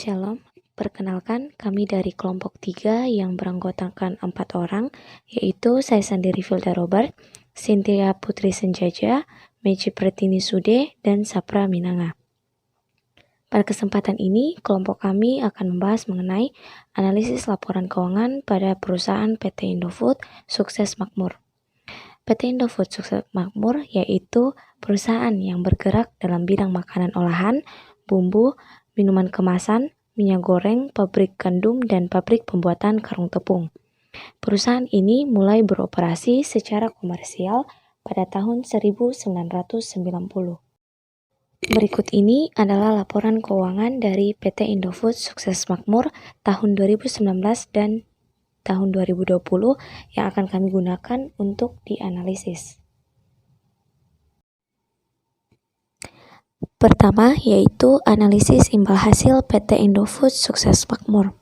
Shalom, perkenalkan kami dari kelompok 3 yang beranggotakan 4 orang, yaitu saya sendiri Vilda Robert, Cynthia Putri Senjaja, Meci Pretini Sude, dan Sapra Minanga. Pada kesempatan ini, kelompok kami akan membahas mengenai analisis laporan keuangan pada perusahaan PT Indofood Sukses Makmur. PT Indofood Sukses Makmur yaitu perusahaan yang bergerak dalam bidang makanan olahan, bumbu, minuman kemasan, minyak goreng, pabrik gandum, dan pabrik pembuatan karung tepung. Perusahaan ini mulai beroperasi secara komersial pada tahun 1990. Berikut ini adalah laporan keuangan dari PT Indofood Sukses Makmur tahun 2019 dan tahun 2020 yang akan kami gunakan untuk dianalisis. Pertama yaitu analisis imbal hasil PT Indofood Sukses Makmur,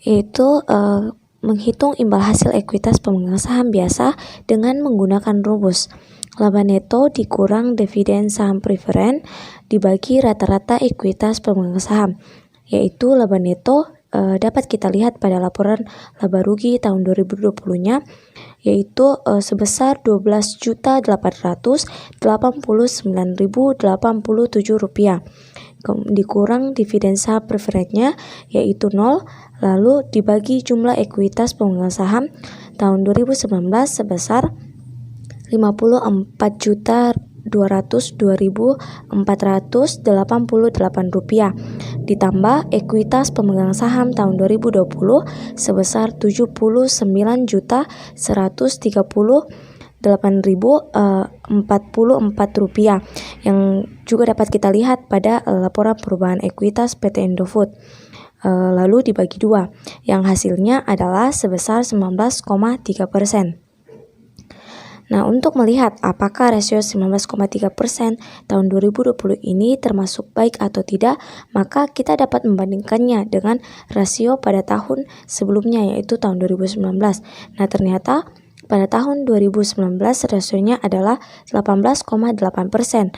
yaitu menghitung imbal hasil ekuitas pemegang saham biasa dengan menggunakan rumus laba neto dikurang dividen saham preferen dibagi rata-rata ekuitas pemegang saham, yaitu laba neto dapat kita lihat pada laporan laba rugi tahun 2020-nya, yaitu sebesar Rp12.889.087, dikurang dividen saham preferennya yaitu 0, lalu dibagi jumlah ekuitas pemegang saham tahun 2019 sebesar Rp52.402.488 ditambah ekuitas pemegang saham tahun 2020 sebesar Rp79.138.044 yang juga dapat kita lihat pada laporan perubahan ekuitas PT Indofood. Lalu dibagi 2 yang hasilnya adalah sebesar 19,3%. Nah, untuk melihat apakah rasio 19,3% tahun 2020 ini termasuk baik atau tidak, maka kita dapat membandingkannya dengan rasio pada tahun sebelumnya yaitu tahun 2019. Nah, ternyata pada tahun 2019 rasionya adalah 18,8%.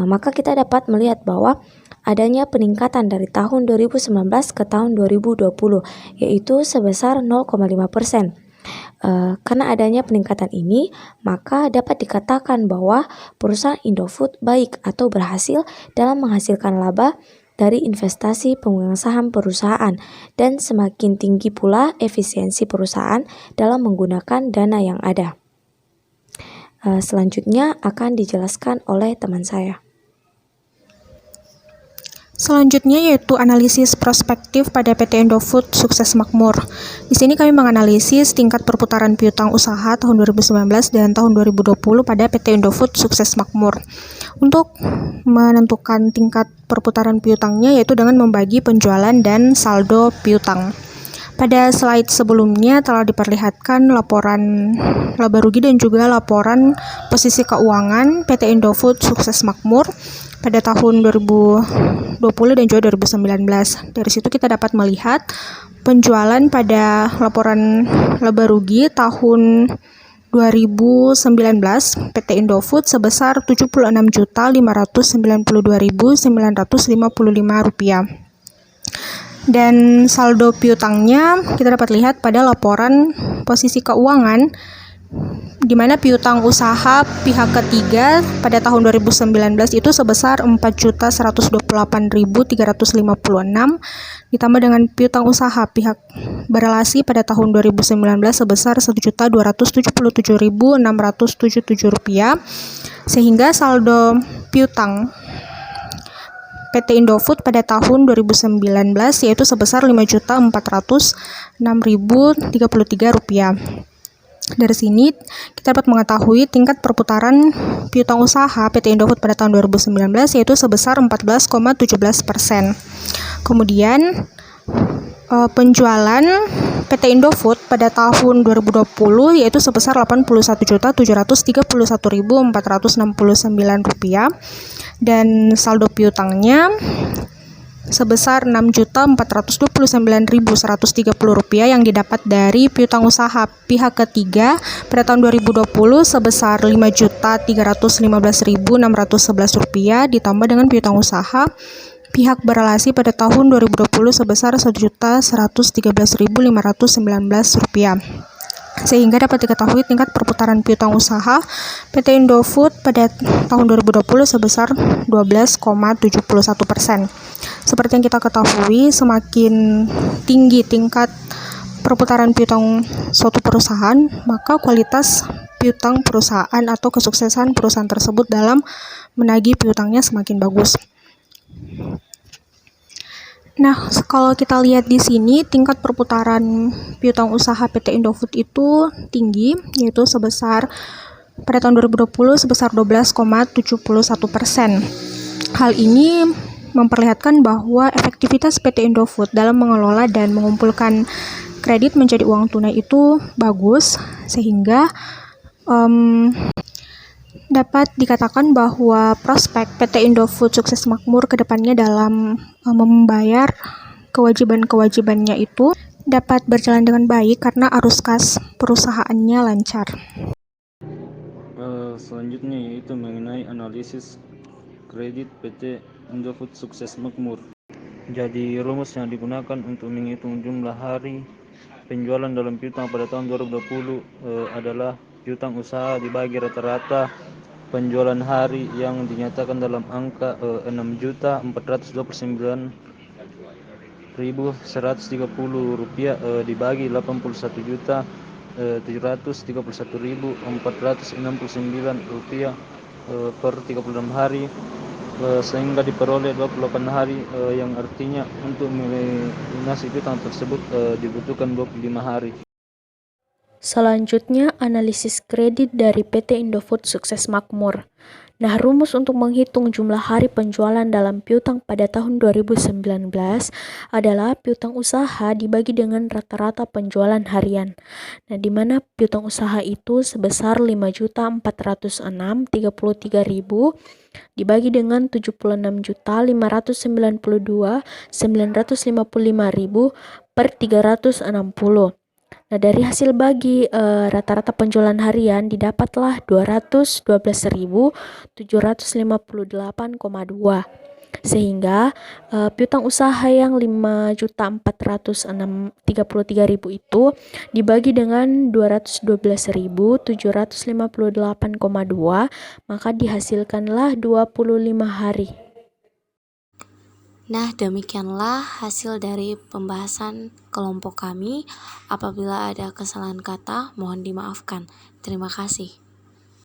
Maka kita dapat melihat bahwa adanya peningkatan dari tahun 2019 ke tahun 2020 yaitu sebesar 0,5%. Karena adanya peningkatan ini, maka dapat dikatakan bahwa perusahaan Indofood baik atau berhasil dalam menghasilkan laba dari investasi pemegang saham perusahaan dan semakin tinggi pula efisiensi perusahaan dalam menggunakan dana yang ada. Selanjutnya akan dijelaskan oleh teman saya. Selanjutnya yaitu analisis prospektif pada PT Indofood Sukses Makmur. Di sini kami menganalisis tingkat perputaran piutang usaha tahun 2019 dan tahun 2020 pada PT Indofood Sukses Makmur. Untuk menentukan tingkat perputaran piutangnya yaitu dengan membagi penjualan dan saldo piutang. Pada slide sebelumnya telah diperlihatkan laporan laba rugi dan juga laporan posisi keuangan PT Indofood Sukses Makmur pada tahun 2020 dan juga 2019. Dari situ kita dapat melihat penjualan pada laporan laba rugi tahun 2019 PT Indofood sebesar Rp76.592.955. Dan saldo piutangnya kita dapat lihat pada laporan posisi keuangan di mana piutang usaha pihak ketiga pada tahun 2019 itu sebesar Rp4.128.356 ditambah dengan piutang usaha pihak berelasi pada tahun 2019 sebesar Rp1.277.677 sehingga saldo piutang PT Indofood pada tahun 2019 yaitu sebesar Rp5.406.033. Dari sini kita dapat mengetahui tingkat perputaran piutang usaha PT Indofood pada tahun 2019 yaitu sebesar 14,17%. Kemudian penjualan PT Indofood pada tahun 2020 yaitu sebesar Rp81.731.469 dan saldo piutangnya sebesar Rp6.429.130 yang didapat dari piutang usaha pihak ketiga pada tahun 2020 sebesar Rp5.315.611 ditambah dengan piutang usaha pihak berelasi pada tahun 2020 sebesar Rp1.113.519, sehingga dapat diketahui tingkat perputaran piutang usaha PT Indofood pada tahun 2020 sebesar 12,71%. Seperti yang kita ketahui, semakin tinggi tingkat perputaran piutang suatu perusahaan, maka kualitas piutang perusahaan atau kesuksesan perusahaan tersebut dalam menagih piutangnya semakin bagus. Nah, kalau kita lihat di sini, tingkat perputaran piutang usaha PT Indofood itu tinggi, yaitu sebesar pada tahun 2020 sebesar 12,71%. Hal ini memperlihatkan bahwa efektivitas PT Indofood dalam mengelola dan mengumpulkan kredit menjadi uang tunai itu bagus, sehingga dapat dikatakan bahwa prospek PT Indofood sukses makmur ke depannya dalam membayar kewajiban-kewajibannya itu dapat berjalan dengan baik karena arus kas perusahaannya lancar. Selanjutnya yaitu mengenai analisis kredit PT Indofood sukses makmur. Jadi rumus yang digunakan untuk menghitung jumlah hari penjualan dalam piutang pada tahun 2020 adalah piutang usaha dibagi rata-rata penjualan hari yang dinyatakan dalam angka 6.429.130 rupiah dibagi 81.731.469 rupiah per 36 hari sehingga diperoleh 28 hari yang artinya untuk melunasi piutang tersebut dibutuhkan 25 hari. Selanjutnya, analisis kredit dari PT Indofood sukses makmur. Nah, rumus untuk menghitung jumlah hari penjualan dalam piutang pada tahun 2019 adalah piutang usaha dibagi dengan rata-rata penjualan harian. Nah, di mana piutang usaha itu sebesar 5.406.33.000 dibagi dengan 76.592.955.000 per 360. Nah, dari hasil bagi rata-rata penjualan harian didapatlah 212.758,2. Sehingga piutang usaha yang 5.433.000 itu dibagi dengan 212.758,2, maka dihasilkanlah 25 hari. Nah, demikianlah hasil dari pembahasan kelompok kami. Apabila ada kesalahan kata, mohon dimaafkan. Terima kasih.